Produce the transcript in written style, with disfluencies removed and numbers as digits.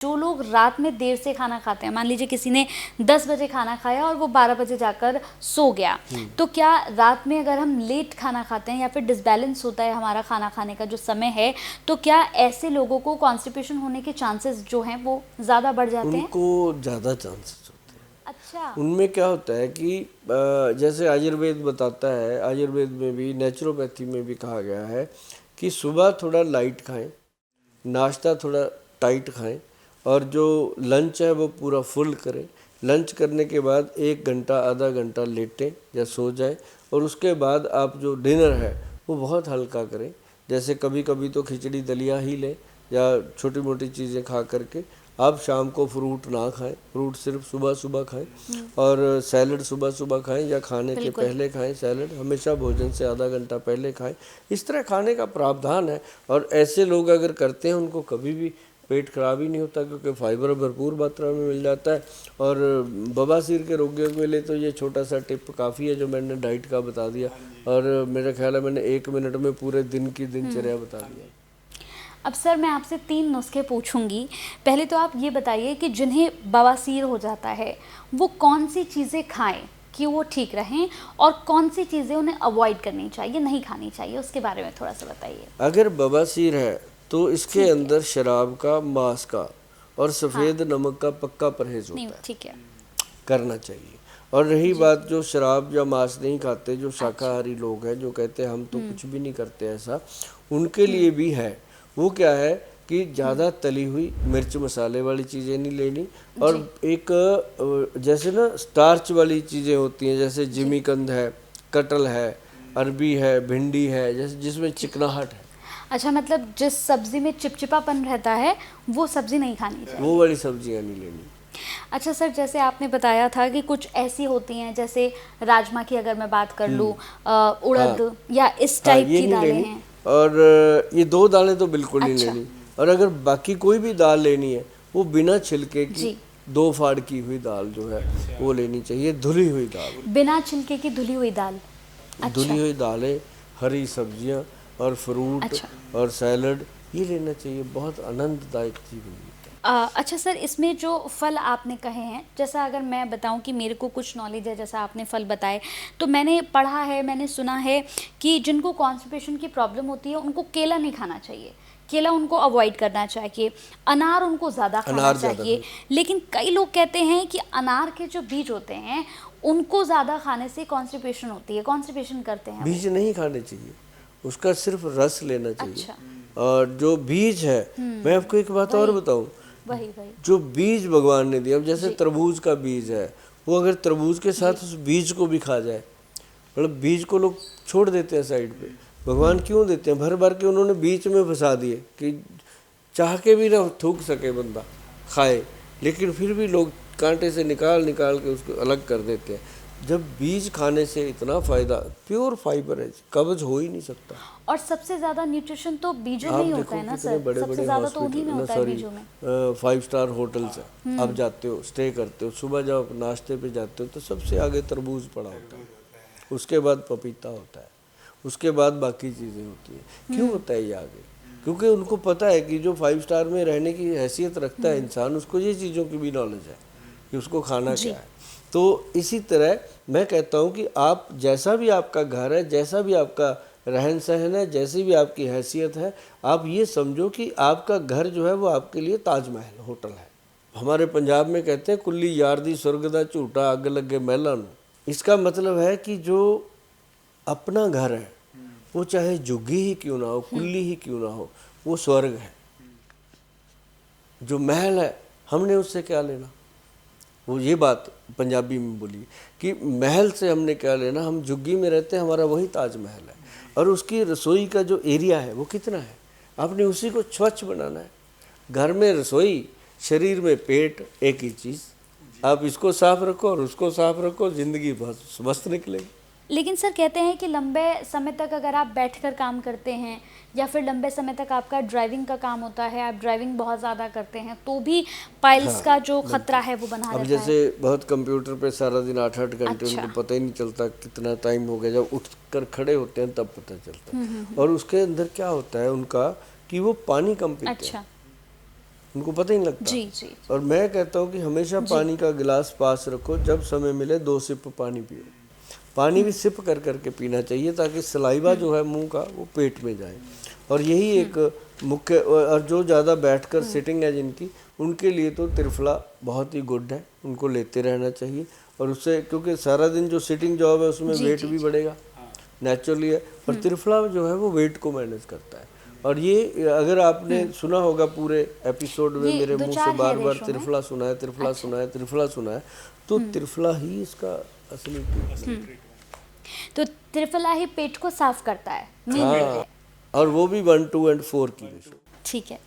जो लोग रात में देर से खाना खाते हैं, मान लीजिए किसी ने 10 बजे खाना खाया और वो 12 बजे जाकर सो गया, तो क्या रात में अगर हम लेट खाना खाते हैं या फिर डिसबैलेंस होता है हमारा खाना खाने का जो समय है, तो क्या ऐसे लोगों को कॉन्स्टिपेशन होने के चांसेस जो हैं वो ज़्यादा बढ़ जाते हैं? उनको ज़्यादा चांसेस होते हैं। अच्छा। उनमें क्या होता है कि जैसे आयुर्वेद बताता है, आयुर्वेद में भी नेचुरोपैथी में भी कहा गया है कि सुबह थोड़ा लाइट खाएं, नाश्ता थोड़ा टाइट खाएं और जो लंच है वो पूरा फुल करें। लंच करने के बाद 1 घंटा आधा घंटा लेटें या सो जाएं और उसके बाद आप जो डिनर है वो बहुत हल्का करें। जैसे कभी कभी तो खिचड़ी दलिया ही लें या छोटी मोटी चीज़ें खा करके आप शाम को फ्रूट ना खाएं, फ्रूट सिर्फ सुबह सुबह खाएं और सैलड सुबह सुबह खाएं या खाने के पहले खाएं। सैलड हमेशा भोजन से आधा घंटा पहले खाएं। इस तरह खाने का प्रावधान है और ऐसे लोग अगर करते हैं उनको कभी भी पेट खराब ही नहीं होता क्योंकि फाइबर भरपूर मात्रा में मिल जाता है। और बवासीर के रोगियों के लिए तो ये छोटा सा टिप काफ़ी है जो मैंने डाइट का बता दिया और मेरा ख्याल है मैंने 1 मिनट में पूरे दिन की दिनचर्या बता दिया। अब सर मैं आपसे 3 नुस्खे पूछूंगी। पहले तो आप ये बताइए कि जिन्हें बवासीर हो जाता है वो कौन सी चीज़ें खाएं कि वो ठीक रहें और कौन सी चीज़ें उन्हें अवॉइड करनी चाहिए, नहीं खानी चाहिए, उसके बारे में थोड़ा सा बताइए। अगर बवासीर है तो इसके अंदर शराब का, मांस का और सफ़ेद नमक का पक्का परहेज नहीं होता है, ठीक है। करना चाहिए। और रही बात जो शराब या मांस नहीं खाते, जो शाकाहारी लोग हैं जो कहते हैं हम तो कुछ भी नहीं करते ऐसा, उनके लिए भी है। वो क्या है कि ज़्यादा तली हुई मिर्च मसाले वाली चीज़ें नहीं लेनी और एक जैसे ना स्टार्च वाली चीज़ें होती हैं जैसे जिमीकंद है, कटहल है, अरबी है, भिंडी है, जैसे जिसमें चिकनाहट है, अच्छा, मतलब जिस सब्जी में चिपचिपापन रहता है वो सब्जी नहीं खानी चाहिए। वो वाली सब्जियां नहीं लेनी। अच्छा सर, जैसे आपने बताया था कि कुछ ऐसी होती हैं जैसे राजमा की अगर मैं बात कर लूँ, उड़द या इस हाँ, टाइप ये की नहीं दालें लेनी हैं। और ये 2 दालें तो बिल्कुल नहीं अच्छा लेनी। और अगर बाकी कोई भी दाल लेनी है वो बिना छिलके की जी, 2 फाड़ की हुई दाल जो है वो लेनी चाहिए, धुली हुई दाल। बिना छिलके की धुली हुई दाल। धुली अच्छा हुई दालें, हरी सब्जियां और फ्रूट अच्छा। और सैलड ये लेना चाहिए, बहुत आनंददायक चीज़ होगी। अच्छा सर, इसमें जो फल आपने कहे हैं, जैसा अगर मैं बताऊं कि मेरे को कुछ नॉलेज है, जैसा आपने फल बताए, तो मैंने पढ़ा है, मैंने सुना है कि जिनको कॉन्स्टिपेशन की प्रॉब्लम होती है उनको केला नहीं खाना चाहिए, केला उनको अवॉइड करना चाहिए, अनार उनको ज़्यादा खाना अनार ज़्यादा चाहिए। खाएं। लेकिन कई लोग कहते हैं कि अनार के जो बीज होते हैं उनको ज़्यादा खाने से कॉन्स्टिपेशन होती है, कॉन्स्टिपेशन करते हैं वो। बीज नहीं खाने चाहिए, उसका सिर्फ रस लेना चाहिए। अच्छा। और जो बीज है, मैं आपको एक बात और वही बताऊं, वही वही। जो बीज भगवान ने दिया, अब जैसे जी तरबूज का बीज है, वो अगर तरबूज के जी। साथ उस बीज को भी खा जाए, मतलब बीज को लोग छोड़ देते हैं साइड पे, भगवान क्यों देते हैं? भर भर के उन्होंने बीच में फंसा दिए कि चाह के भी ना थूक सके बंदा खाए, लेकिन फिर भी लोग कांटे से निकाल निकाल के उसको अलग कर देते हैं। जब बीज खाने से इतना फायदा, प्योर फाइबर है, कब्ज हो ही नहीं सकता। और सबसे ज्यादा न्यूट्रिशन तो बीजों में आप ही होता देखो है ना कितने सर, बड़े सबसे बड़े ज्यादा तो उन्हीं हॉस्पिटल में ना, होता है सॉरी, बीजों में। 5 स्टार होटल्स है, आप जाते हो, स्टे करते हो, सुबह जब आप नाश्ते पे जाते हो तो सबसे आगे तरबूज पड़ा होता है, उसके बाद पपीता होता है, उसके बाद बाकी चीज़ें होती हैं। क्यों होता है ये आगे? क्योंकि उनको पता है कि जो 5 स्टार में रहने की हैसियत रखता है इंसान, उसको ये चीज़ों की भी नॉलेज है कि उसको खाना जी क्या है। तो इसी तरह मैं कहता हूँ कि आप जैसा भी आपका घर है, जैसा भी आपका रहन सहन है, जैसी भी आपकी हैसियत है, आप ये समझो कि आपका घर जो है वो आपके लिए ताजमहल होटल है। हमारे पंजाब में कहते हैं कुल्ली यार दी स्वर्ग दा झूठा अग लगे महलां नूं। इसका मतलब है कि जो अपना घर है वो चाहे झुग्गी ही क्यों ना हो, कुल्ली ही क्यों ना हो, वो स्वर्ग है। जो महल है हमने उससे क्या लेना? वो ये बात पंजाबी में बोली कि महल से हमने क्या लेना, हम झुग्गी में रहते हैं, हमारा वही ताजमहल है। और उसकी रसोई का जो एरिया है वो कितना है, आपने उसी को स्वच्छ बनाना है। घर में रसोई, शरीर में पेट, एक ही चीज़। आप इसको साफ रखो और उसको साफ रखो, ज़िंदगी बहुत मस्त निकलेगी। लेकिन सर कहते हैं कि लंबे समय तक अगर आप बैठकर काम करते हैं या फिर लंबे समय तक आपका ड्राइविंग का काम होता है, आप ड्राइविंग बहुत ज़्यादा करते हैं, तो भी पाइल्स का जो खतरा है वो बना अब रहता जैसे है। बहुत कंप्यूटर पे सारा दिन 8-8 घंटे, अच्छा। उनको पता ही नहीं चलता कितना टाइम हो गया, जब उठकर खड़े होते हैं तब पता चलता है। और उसके अंदर क्या होता है उनका कि वो पानी कम पीते हैं। अच्छा उनको पता ही नहीं लगता। जी जी। और मैं कहता हूँ कि हमेशा पानी का गिलास पास रखो, जब समय मिले 2 सिप पानी पियो। पानी भी सिप कर करके पीना चाहिए ताकि सलाइवा जो है मुंह का वो पेट में जाए। और यही एक मुख्य, और जो ज़्यादा बैठकर सिटिंग है जिनकी, उनके लिए तो त्रिफला बहुत ही गुड है, उनको लेते रहना चाहिए। और उससे, क्योंकि सारा दिन जो सिटिंग जॉब है उसमें वेट भी बढ़ेगा, नेचुरली है। और त्रिफला जो है वो वेट को मैनेज करता है। और ये अगर आपने सुना होगा पूरे एपिसोड में मेरे मुंह से बार बार त्रिफला सुना है, त्रिफला सुना है, त्रिफला सुना है, तो त्रिफला ही इसका असली ट्रीटमेंट है। तो त्रिफला ही पेट को साफ करता है, मेन ये है। हाँ, और वो भी 1, 2 और 4 की। ठीक है।